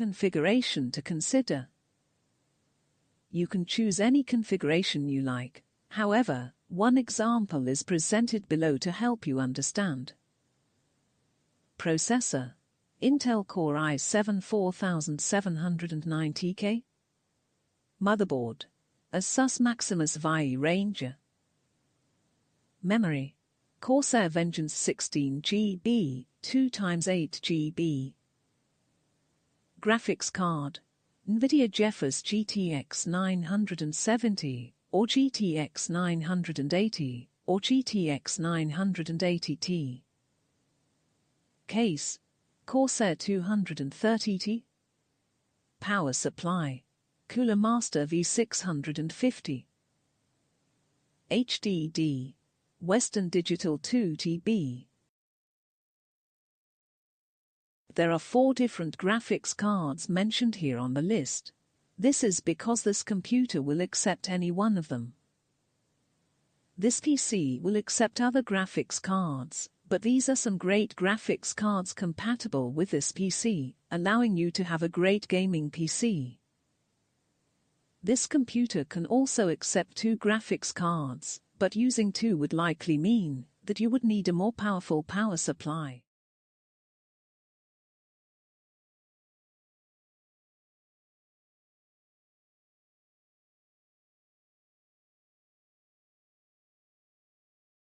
configuration to consider. You can choose any configuration you like. However, one example is presented below to help you understand. Processor: Intel Core i7 4790K. Motherboard: Asus Maximus VIE Ranger. Memory: Corsair Vengeance 16GB, 2x8GB. Graphics card: NVIDIA GeForce GTX 970, or GTX 980, or GTX 980 Ti. Case: Corsair 230T. Power supply: Cooler Master V650. HDD: Western Digital 2TB. There are 4 different graphics cards mentioned here on the list. This is because this computer will accept any one of them. This PC will accept other graphics cards, but these are some great graphics cards compatible with this PC, allowing you to have a great gaming PC. This computer can also accept 2 graphics cards, but using 2 would likely mean that you would need a more powerful power supply.